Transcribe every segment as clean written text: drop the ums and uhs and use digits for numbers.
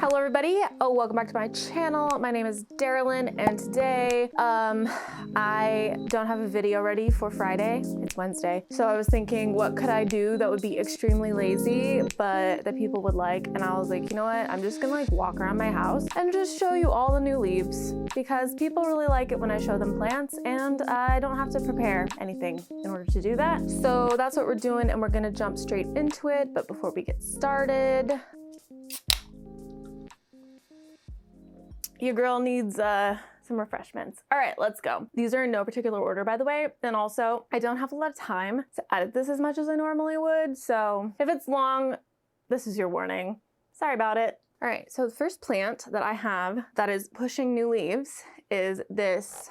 Hello everybody, welcome back to my channel. My name is Darylyn and today I don't have a video ready for Friday. It's Wednesday. So I was thinking, what could I do that would be extremely lazy but that people would like? And I was like, you know what? I'm just gonna like walk around my house and just show you all the new leaves because people really like it when I show them plants and I don't have to prepare anything in order to do that. So that's what we're doing and we're gonna jump straight into it. But before we get started, your girl needs some refreshments. All right, let's go. These are in no particular order, by the way. And also, I don't have a lot of time to edit this as much as I normally would. So if it's long, this is your warning. Sorry about it. All right, so the first plant that I have that is pushing new leaves is this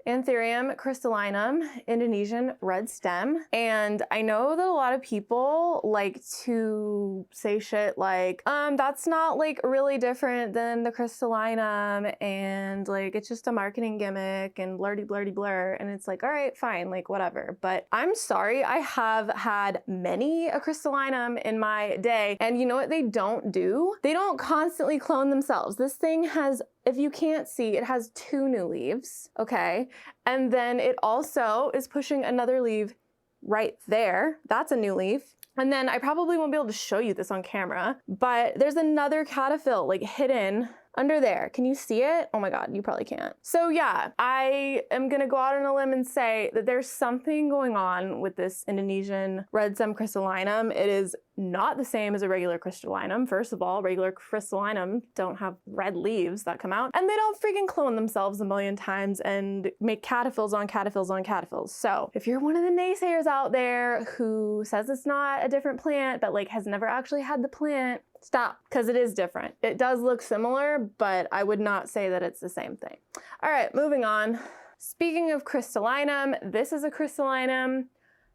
Anthurium crystallinum, Indonesian red stem. And I know that a lot of people like to say shit like, that's not like really different than the crystallinum and like it's just a marketing gimmick and blurdy blurdy blur. And it's like, all right, fine, like whatever. But I'm sorry, I have had many a crystallinum in my day. And you know what they don't do? They don't constantly clone themselves. This thing has, if you can't see, it has 2 new leaves, okay? And then it also is pushing another leaf right there. That's a new leaf. And then I probably won't be able to show you this on camera, but there's another cataphyll like hidden under there. Can you see it? Oh my God, you probably can't. So yeah, I am gonna go out on a limb and say that there's something going on with this Indonesian red stem crystallinum. It is not the same as a regular crystallinum. First of all, regular crystallinum don't have red leaves that come out and they don't freaking clone themselves a million times and make cataphyls on cataphyls on cataphyls. So if you're one of the naysayers out there who says it's not a different plant, but like has never actually had the plant, stop, because it is different. It does look similar, but I would not say that it's the same thing. All right, moving on. Speaking of crystallinum, this is a crystallinum,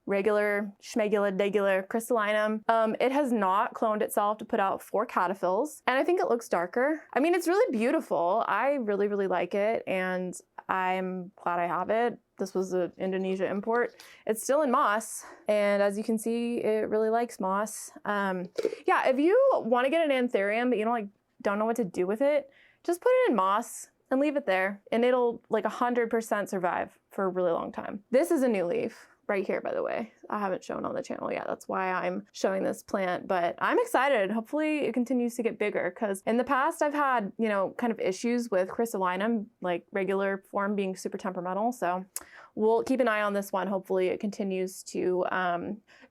regular, schmegula, degular crystallinum. It has not cloned itself to put out 4 cataphyls, and I think it looks darker. I mean, it's really beautiful. I really, really like it, and I'm glad I have it. This was an Indonesia import. It's still in moss, and as you can see, it really likes moss. Yeah, if you want to get an anthurium, but you don't know what to do with it, just put it in moss and leave it there, and it'll like 100% survive for a really long time. This is a new leaf right here, by the way. I haven't shown on the channel yet. That's why I'm showing this plant, but I'm excited. Hopefully it continues to get bigger because in the past I've had, you know, kind of issues with crystallinum, like regular form being super temperamental. So we'll keep an eye on this one. Hopefully it continues to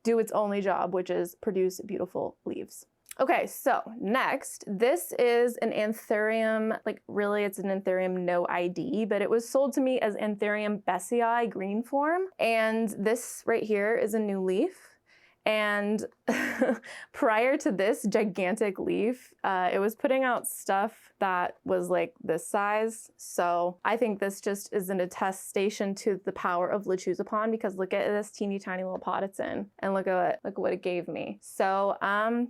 do its only job, which is produce beautiful leaves. Okay, so next, this is an Anthurium, like really it's an Anthurium no ID, but it was sold to me as Anthurium Bessieae green form. And this right here is a new leaf. And prior to this gigantic leaf, it was putting out stuff that was like this size. So I think this just is an attestation to the power of Lechuzapon because look at this teeny tiny little pot it's in and look at what it gave me. So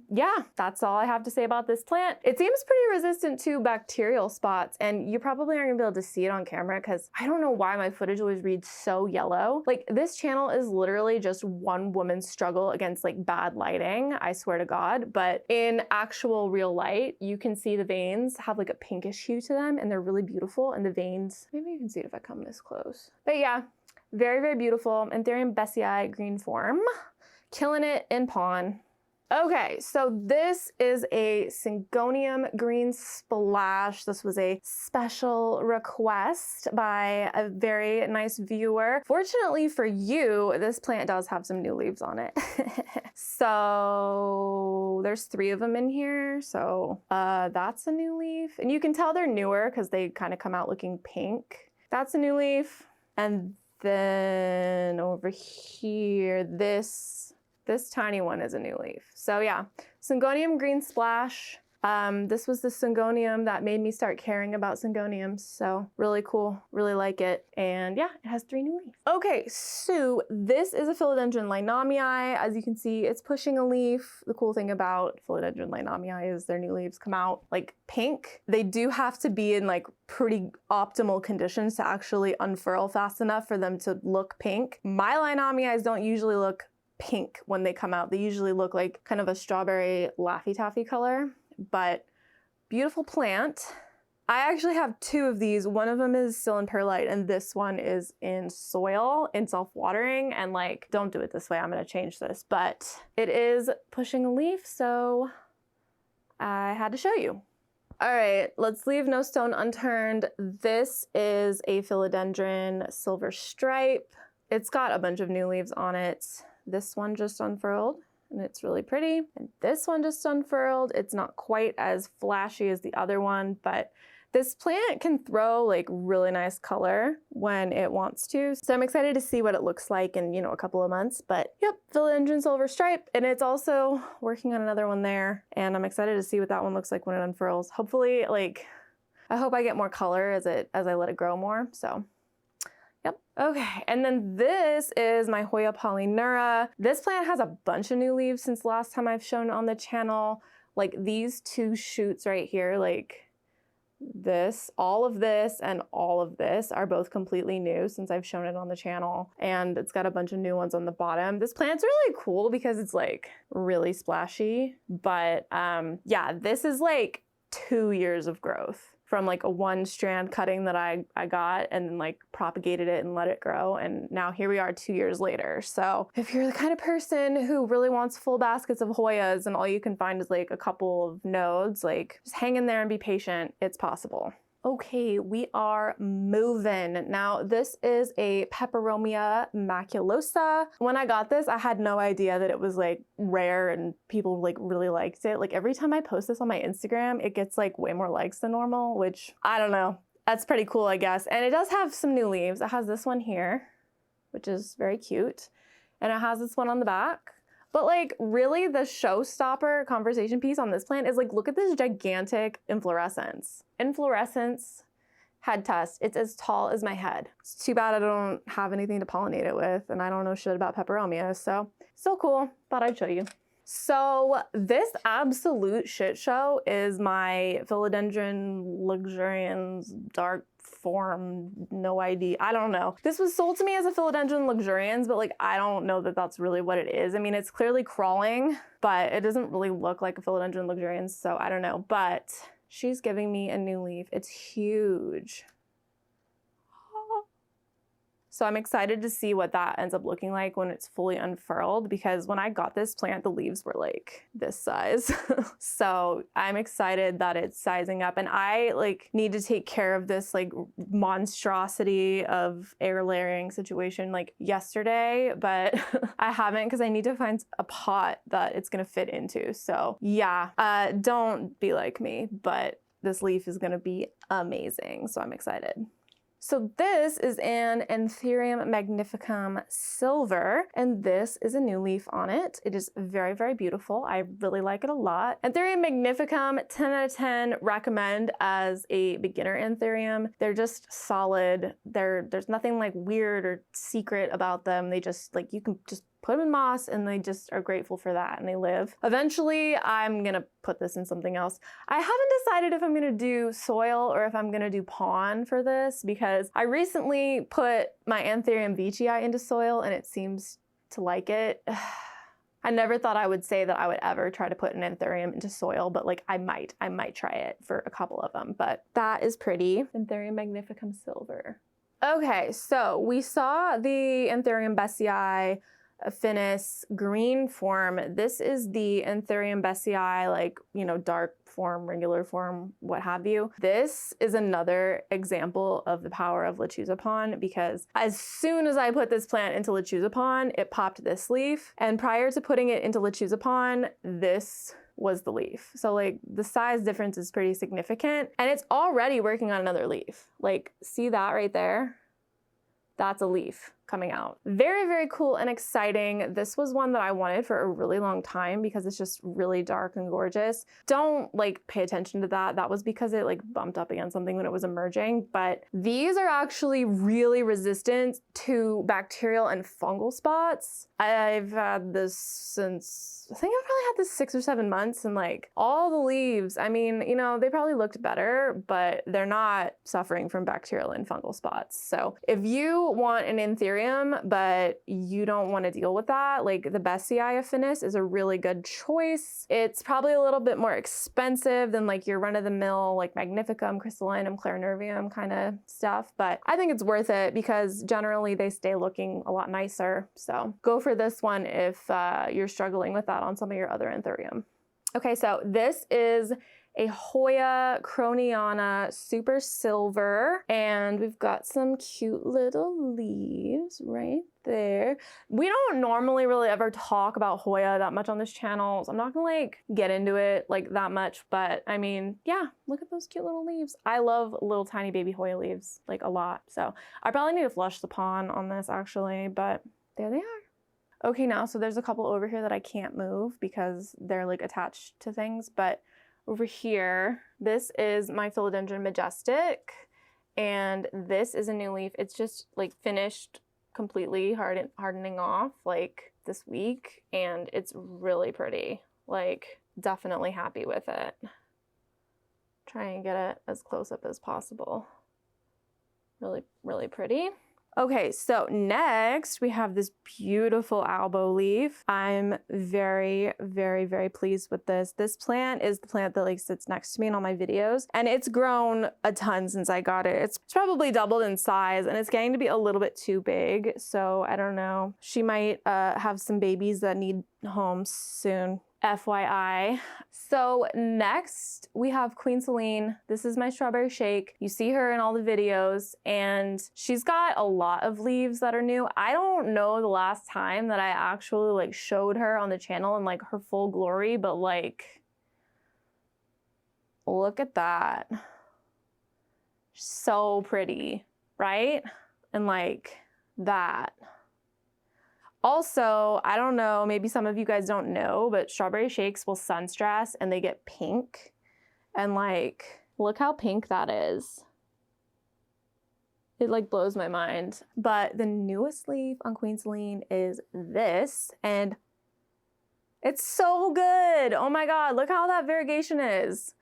yeah, that's all I have to say about this plant. It seems pretty resistant to bacterial spots and you probably aren't gonna be able to see it on camera because I don't know why my footage always reads so yellow. Like this channel is literally just one woman's struggle against like bad lighting, I swear to God. But in actual real light, you can see the veins have like a pinkish hue to them and they're really beautiful. And the veins, maybe you can see it if I come this close. But yeah, very, very beautiful. Anthurium Bessieae green form, killing it in pawn. Okay, so this is a Syngonium green splash. This was a special request by a very nice viewer. Fortunately for you, this plant does have some new leaves on it. So there's 3 of them in here. So that's a new leaf. And you can tell they're newer because they kind of come out looking pink. That's a new leaf. And then over here, this tiny one is a new leaf. So yeah, Syngonium green splash. This was the Syngonium that made me start caring about Syngoniums. So really cool, really like it. And yeah, it has 3 new leaves. Okay, so this is a Philodendron Linamiye. As you can see, it's pushing a leaf. The cool thing about Philodendron Linamiye is their new leaves come out like pink. They do have to be in like pretty optimal conditions to actually unfurl fast enough for them to look pink. My Linamiyes don't usually look pink when they come out. They usually look like kind of a strawberry Laffy Taffy color, but beautiful plant. I actually have two of these. One of them is still in perlite and this one is in soil, in self-watering, and like, don't do it this way, I'm gonna change this, but it is pushing a leaf, so I had to show you. All right, let's leave no stone unturned. This is a Philodendron Silver Stripe. It's got a bunch of new leaves on it. This one just unfurled and it's really pretty. And this one just unfurled. It's not quite as flashy as the other one, but this plant can throw like really nice color when it wants to. So I'm excited to see what it looks like in, you know, a couple of months. But yep, Philodendron Silver Stripe, and it's also working on another one there. And I'm excited to see what that one looks like when it unfurls. Hopefully, like, I hope I get more color as I let it grow more. So yep. Okay, and then this is my Hoya Polyneura. This plant has a bunch of new leaves since last time I've shown on the channel. Like these two shoots right here, like this, all of this and all of this are both completely new since I've shown it on the channel. And it's got a bunch of new ones on the bottom. This plant's really cool because it's like really splashy. But yeah, this is like 2 years of growth from like a one strand cutting that I got and then like propagated it and let it grow. And now here we are 2 years later. So if you're the kind of person who really wants full baskets of Hoyas and all you can find is like a couple of nodes, like just hang in there and be patient. It's possible. Okay, we are moving. Now this is a Peperomia Maculosa. When I got this, I had no idea that it was like rare and people like really liked it. Like every time I post this on my Instagram, it gets like way more likes than normal, which I don't know. That's pretty cool, I guess. And it does have some new leaves. It has this one here, which is very cute. And it has this one on the back. But like really the showstopper conversation piece on this plant is like, look at this gigantic inflorescence. Inflorescence head test. It's as tall as my head. It's too bad I don't have anything to pollinate it with and I don't know shit about peperomia, so still cool. Thought I'd show you. So this absolute shit show is my Philodendron Luxurians dark form, no ID. I don't know. This was sold to me as a Philodendron Luxurians, but like, I don't know that that's really what it is. I mean, it's clearly crawling, but it doesn't really look like a Philodendron Luxurians, so I don't know. But she's giving me a new leaf. It's huge. So I'm excited to see what that ends up looking like when it's fully unfurled, because when I got this plant, the leaves were like this size. So I'm excited that it's sizing up, and I like need to take care of this like monstrosity of air layering situation like yesterday, but I haven't because I need to find a pot that it's gonna fit into. So yeah, don't be like me, but this leaf is gonna be amazing. So I'm excited. So this is an Anthurium Magnificum Silver, and this is a new leaf on it. It is very, very beautiful. I really like it a lot. Anthurium Magnificum, 10 out of 10, recommend as a beginner Anthurium. They're just solid. There's nothing like weird or secret about them. They just like, you can just put them in moss and they just are grateful for that and they live. Eventually, I'm gonna put this in something else. I haven't decided if I'm gonna do soil or if I'm gonna do pond for this, because I recently put my Anthurium Veitchii into soil and it seems to like it. I never thought I would say that I would ever try to put an Anthurium into soil, but like I might try it for a couple of them, but that is pretty. Anthurium Magnificum Silver. Okay, so we saw the Anthurium Bessieae Finis green form. This is the Anthurium Bessieae, like, you know, dark form, regular form, what have you. This is another example of the power of Lechuzapon, because as soon as I put this plant into Lechuzapon, it popped this leaf. And prior to putting it into Lechuzapon, this was the leaf. So like the size difference is pretty significant, and it's already working on another leaf. Like, see that right there? That's a leaf coming out. Very, very cool and exciting. This was one that I wanted for a really long time because it's just really dark and gorgeous. Don't like pay attention to that. That was because it like bumped up against something when it was emerging. But these are actually really resistant to bacterial and fungal spots. I've had this since, I think I've probably had this 6 or 7 months, and like all the leaves, I mean, you know, they probably looked better, but they're not suffering from bacterial and fungal spots. So if you want an Anthurium Anthurium, but you don't want to deal with that. Like the Bessieae affinis is a really good choice. It's probably a little bit more expensive than like your run-of-the-mill like Magnificum, crystallinum, clarinervium kind of stuff, but I think it's worth it because generally they stay looking a lot nicer. So go for this one if you're struggling with that on some of your other Anthurium. Okay, so this is a Hoya Croniana Super Silver, and we've got some cute little leaves right there. We don't normally really ever talk about Hoya that much on this channel, so I'm not gonna like get into it like that much, but I mean, yeah, look at those cute little leaves. I love little tiny baby Hoya leaves like a lot, so I probably need to flush the pond on this actually, but there they are. Okay, now, so there's a couple over here that I can't move because they're like attached to things, but over here, this is my Philodendron Majestic, and this is a new leaf. It's just like finished completely hardening off like this week, and it's really pretty. Like, definitely happy with it. Try and get it as close up as possible. Really, really pretty. Okay, so next we have this beautiful Alba leaf. I'm very, very, very pleased with this. This plant is the plant that like sits next to me in all my videos, and it's grown a ton since I got it. It's probably doubled in size, and it's getting to be a little bit too big. So I don't know. She might have some babies that need homes soon. FYI. So next we have Queen Celine. This is my strawberry shake. You see her in all the videos, and she's got a lot of leaves that are new. I don't know the last time that I actually like showed her on the channel in like her full glory, but like, look at that. So pretty, right? And like that. Also, I don't know, maybe some of you guys don't know, but strawberry shakes will sun stress and they get pink. And like, look how pink that is. It like blows my mind. But the newest leaf on Queen Celine is this, and it's so good. Oh my God, look how that variegation is.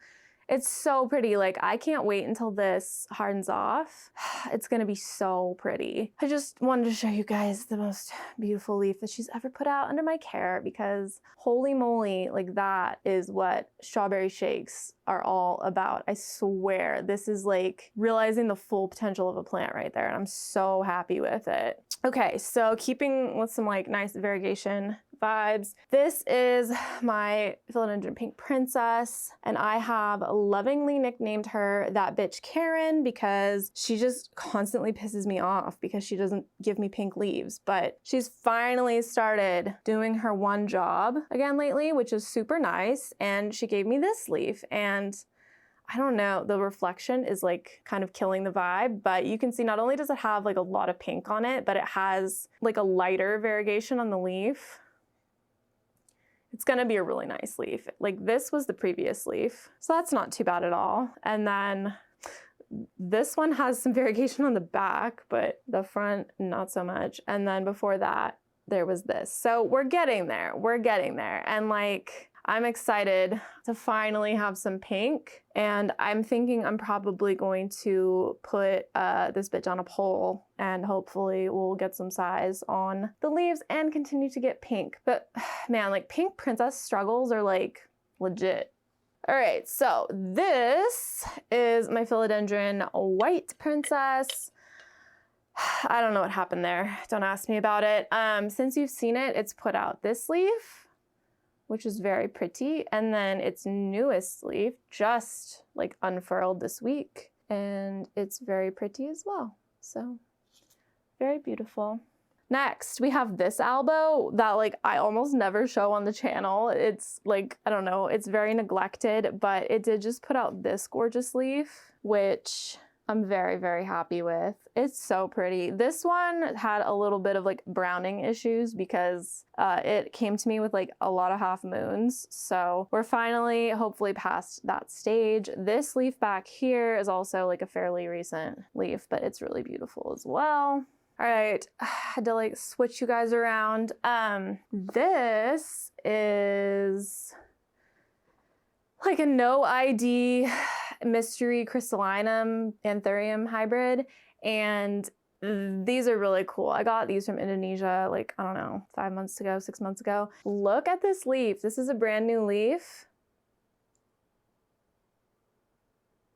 It's so pretty. Like, I can't wait until this hardens off. It's gonna be so pretty. I just wanted to show you guys the most beautiful leaf that she's ever put out under my care, because holy moly, like that is what strawberry shakes are all about. I swear, this is like realizing the full potential of a plant right there, and I'm so happy with it. Okay, so keeping with some like nice variegation vibes, this is my Philodendron Pink Princess, and I have lovingly nicknamed her that bitch Karen because she just constantly pisses me off because she doesn't give me pink leaves. But she's finally started doing her one job again lately, which is super nice, and she gave me this leaf, and I don't know, the reflection is like kind of killing the vibe, but you can see not only does it have like a lot of pink on it, but it has like a lighter variegation on the leaf. It's gonna be a really nice leaf. Like this was the previous leaf, so that's not too bad at all. And then this one has some variegation on the back, but the front, not so much. And then before that, there was this. So we're getting there, And like, I'm excited to finally have some pink, and I'm thinking I'm probably going to put this bitch on a pole, and hopefully we'll get some size on the leaves and continue to get pink. But man, like pink princess struggles are like legit. All right, so this is my Philodendron White Princess. I don't know what happened there. Don't ask me about it. Since you've seen it, it's put out this leaf, which is very pretty. And then its newest leaf just like unfurled this week, and it's very pretty as well. So very beautiful. Next, we have this Alba that like I almost never show on the channel. It's like, I don't know, it's very neglected, but it did just put out this gorgeous leaf, which I'm very, very happy with. It's so pretty. This one had a little bit of like browning issues because it came to me with like a lot of half moons. So we're finally hopefully past that stage. This leaf back here is also like a fairly recent leaf, but it's really beautiful as well. All right, I had to like switch you guys around. This is like a no ID mystery crystallinum Anthurium hybrid, and these are really cool. I got these from Indonesia, like, I don't know, 5 months ago, 6 months ago. Look at this leaf. This is a brand new leaf.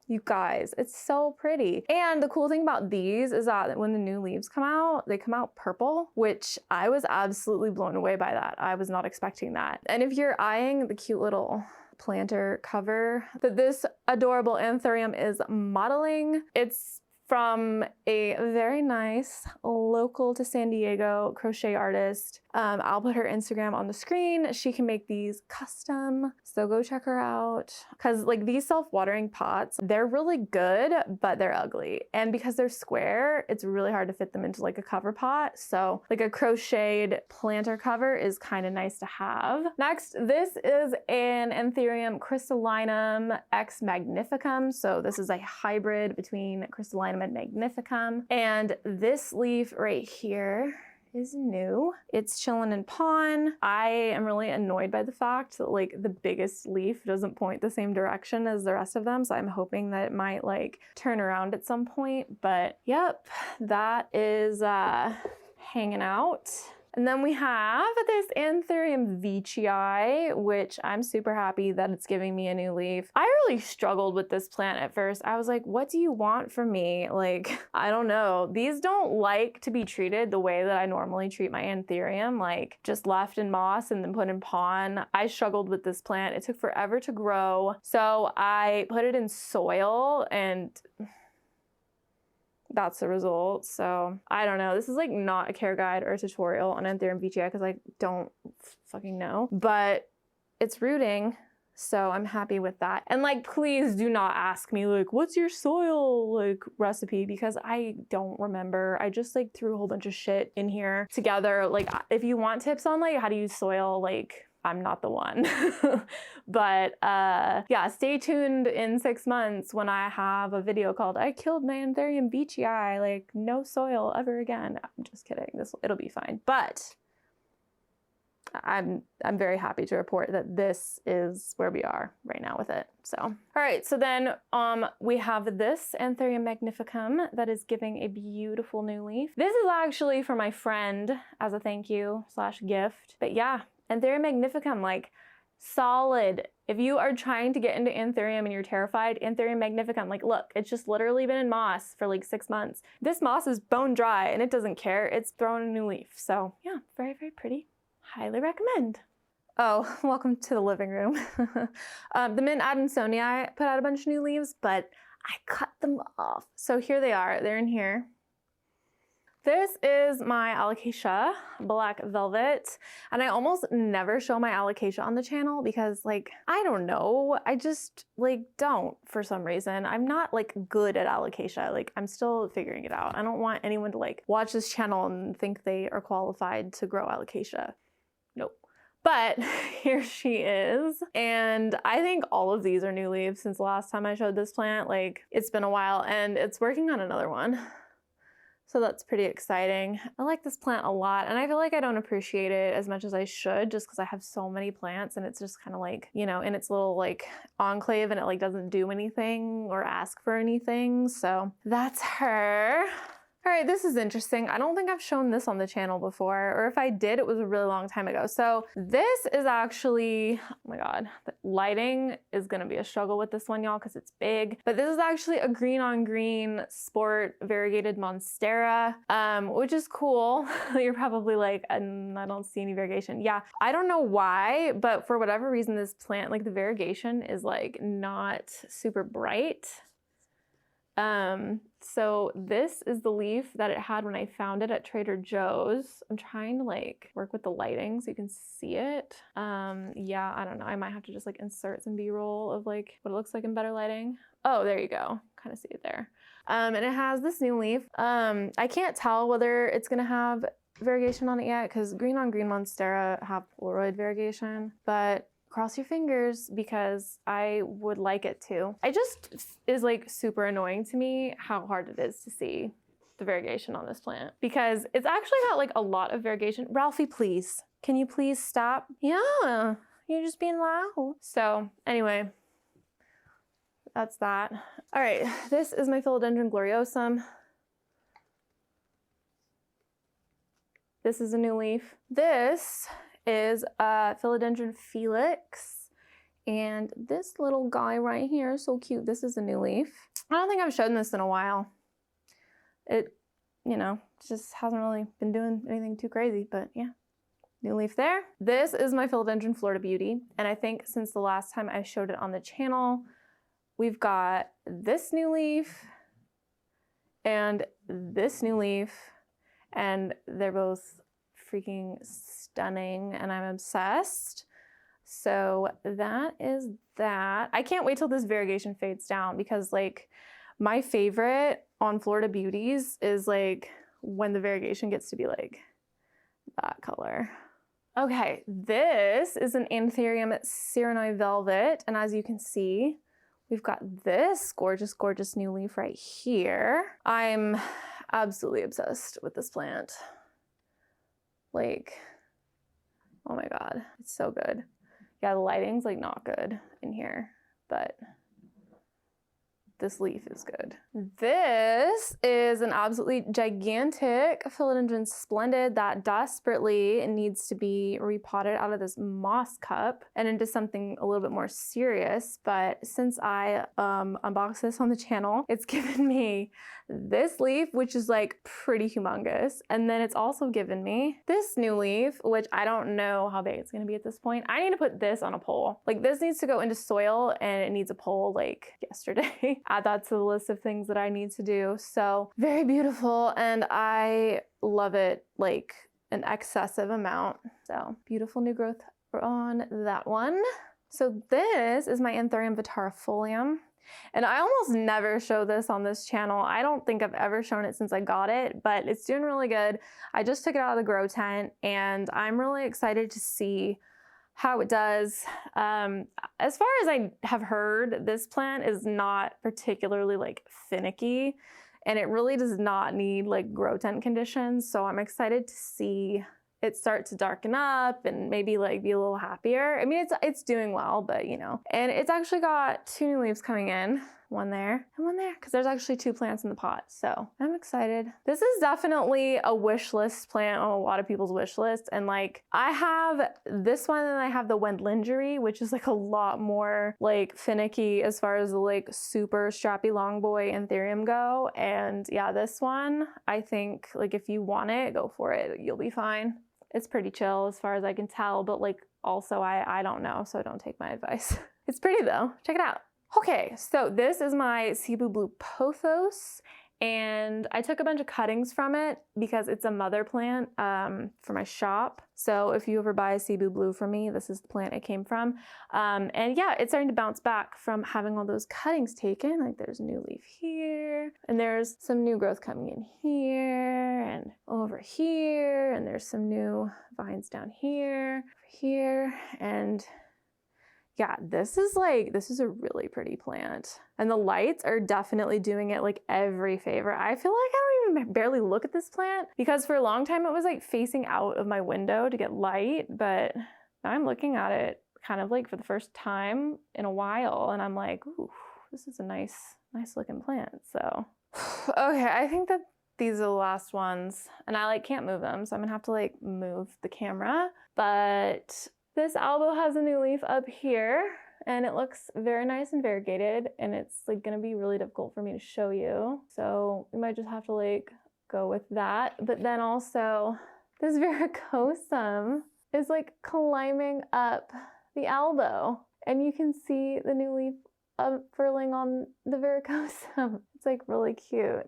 You guys, it's so pretty. And the cool thing about these is that when the new leaves come out, they come out purple, which I was absolutely blown away by that. I was not expecting that. And if you're eyeing the cute little planter cover that this adorable Anthurium is modeling, it's from a very nice local to San Diego crochet artist. I'll put her Instagram on the screen. She can make these custom, so go check her out. Cause like these self-watering pots, they're really good, but they're ugly. And because they're square, it's really hard to fit them into like a cover pot. So like a crocheted planter cover is kind of nice to have. Next, this is an Anthurium crystallinum X Magnificum. So this is a hybrid between crystallinum and Magnificum. And this leaf right here is new. It's chilling in pawn. I am really annoyed by the fact that like the biggest leaf doesn't point the same direction as the rest of them. So I'm hoping that it might like turn around at some point. But yep, that is hanging out. And then we have this Anthurium Veitchii, which I'm super happy that it's giving me a new leaf. I really struggled with this plant at first. I was like, what do you want from me? Like, I don't know. These don't like to be treated the way that I normally treat my Anthurium, like just left in moss and then put in pon. I struggled with this plant. It took forever to grow. So I put it in soil and that's the result. So I don't know. This is like not a care guide or a tutorial on Anthurium Veitchii because I don't fucking know, but it's rooting. So I'm happy with that. And like, please do not ask me like, what's your soil like recipe? Because I don't remember. I just like threw a whole bunch of shit in here together. Like if you want tips on like how to use soil, like I'm not the one. But yeah, stay tuned in 6 months when I have a video called I killed my Anthurium Veitchii, like no soil ever again. I'm just kidding. It'll be fine. But I'm very happy to report that this is where we are right now with it. So, all right, so then we have this Anthurium Magnificum that is giving a beautiful new leaf. This is actually for my friend as a thank you / gift. But yeah, Anthurium Magnificum, like solid. If you are trying to get into Anthurium and you're terrified, Anthurium Magnificum, like look, it's just literally been in moss for like 6 months. This moss is bone dry and it doesn't care. It's throwing a new leaf. So yeah, very, very pretty. Highly recommend. Oh, welcome to the living room. The Mint Adansonii put out a bunch of new leaves, but I cut them off. So here they are. They're in here. This is my Alocasia Black Velvet, and I almost never show my Alocasia on the channel because like, I don't know, I just like don't for some reason. I'm not like good at Alocasia, like I'm still figuring it out. I don't want anyone to like watch this channel and think they are qualified to grow Alocasia. Nope. But here she is. And I think all of these are new leaves since the last time I showed this plant. Like it's been a while and it's working on another one. So that's pretty exciting. I like this plant a lot and I feel like I don't appreciate it as much as I should just because I have so many plants and it's just kind of like, you know, in its little like enclave and it like doesn't do anything or ask for anything. So that's her. All right, this is interesting. I don't think I've shown this on the channel before, or if I did, it was a really long time ago. So this is actually, oh my God, the lighting is gonna be a struggle with this one, y'all, because it's big. But this is actually a green on green sport variegated monstera, which is cool. You're probably like, I don't see any variegation. Yeah, I don't know why, but for whatever reason, this plant, like the variegation is like not super bright. So this is the leaf that it had when I found it at Trader Joe's. I'm trying to like work with the lighting so you can see it. Yeah, I don't know. I might have to just like insert some B-roll of like what it looks like in better lighting. Oh, there you go. Kind of see it there. And it has this new leaf. I can't tell whether it's gonna have variegation on it yet because green on green monstera have Polaroid variegation, but cross your fingers because I would like it to. It just is like super annoying to me how hard it is to see the variegation on this plant because it's actually got like a lot of variegation. Ralphie, please, can you please stop? Yeah, you're just being loud. So anyway, that's that. All right, this is my Philodendron gloriosum. This is a new leaf. This is Philodendron Felix. And this little guy right here is so cute. This is a new leaf. I don't think I've shown this in a while. It, you know, just hasn't really been doing anything too crazy, but yeah. New leaf there. This is my Philodendron Florida Beauty. And I think since the last time I showed it on the channel, we've got this new leaf and this new leaf, and they're both freaking stunning and I'm obsessed. So that is that. I can't wait till this variegation fades down because like my favorite on Florida Beauties is like when the variegation gets to be like that color. Okay, this is an Anthurium Serenoid Velvet, and as you can see, we've got this gorgeous, gorgeous new leaf right here. I'm absolutely obsessed with this plant. Like, oh my God, it's so good. Yeah, the lighting's like not good in here, but this leaf is good. This is an absolutely gigantic Philodendron Splendid that desperately needs to be repotted out of this moss cup and into something a little bit more serious. But since I unboxed this on the channel, it's given me this leaf, which is like pretty humongous. And then it's also given me this new leaf, which I don't know how big it's gonna be at this point. I need to put this on a pole. Like this needs to go into soil and it needs a pole like yesterday. Add that to the list of things that I need to do. So very beautiful and I love it like an excessive amount. So beautiful new growth on that one. So this is my Anthurium Vittarifolium. And I almost never show this on this channel. I don't think I've ever shown it since I got it, but it's doing really good. I just took it out of the grow tent and I'm really excited to see how it does. As far as I have heard, this plant is not particularly like finicky and it really does not need like grow tent conditions. So I'm excited to see it start to darken up and maybe like be a little happier. I mean, it's doing well, but you know, and it's actually got 2 new leaves coming in, one there and one there, because there's actually 2 plants in the pot. So I'm excited. This is definitely a wish list plant on a lot of people's wish list. And like I have this one and I have the Wendlingerie, which is like a lot more like finicky as far as the like super strappy long boy Anthurium go. And yeah, this one, I think like if you want it, go for it. You'll be fine. It's pretty chill as far as I can tell, but like also I don't know, so don't take my advice. It's pretty though, check it out. Okay, so this is my Sibu Blue Pothos, and I took a bunch of cuttings from it because it's a mother plant for my shop. So if you ever buy a Sibu Blue from me, this is the plant it came from. And yeah, it's starting to bounce back from having all those cuttings taken. Like there's a new leaf here, and there's some new growth coming in here and over here, and there's some new vines down here, and yeah, this is a really pretty plant. And the lights are definitely doing it like every favor. I feel like I don't even barely look at this plant because for a long time it was like facing out of my window to get light, but now I'm looking at it kind of like for the first time in a while and I'm like, ooh, this is a nice looking plant. So, okay, I think that these are the last ones and I like can't move them. So I'm gonna have to like move the camera, but this Alba has a new leaf up here and it looks very nice and variegated and it's like gonna be really difficult for me to show you. So we might just have to like go with that. But then also this Varicosum is like climbing up the elbow and you can see the new leaf unfurling on the Varicosum. It's like really cute.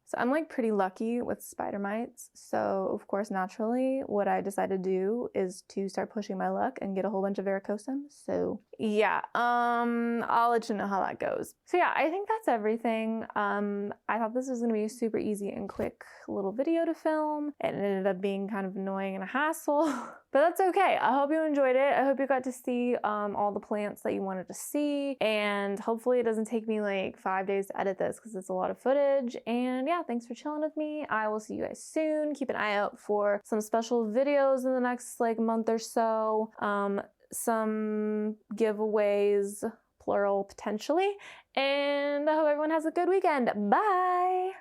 So I'm like pretty lucky with spider mites. So of course, naturally, what I decided to do is to start pushing my luck and get a whole bunch of varicosum. So yeah, I'll let you know how that goes. So yeah, I think that's everything. I thought this was gonna be a super easy and quick little video to film. It ended up being kind of annoying and a hassle, but that's okay. I hope you enjoyed it. I hope you got to see all the plants that you wanted to see. And hopefully it doesn't take me like 5 days to edit this because it's a lot of footage. And yeah, thanks for chilling with me. I will see you guys soon. Keep an eye out for some special videos in the next like month or so. Some giveaways, plural potentially, And I hope everyone has a good weekend. Bye!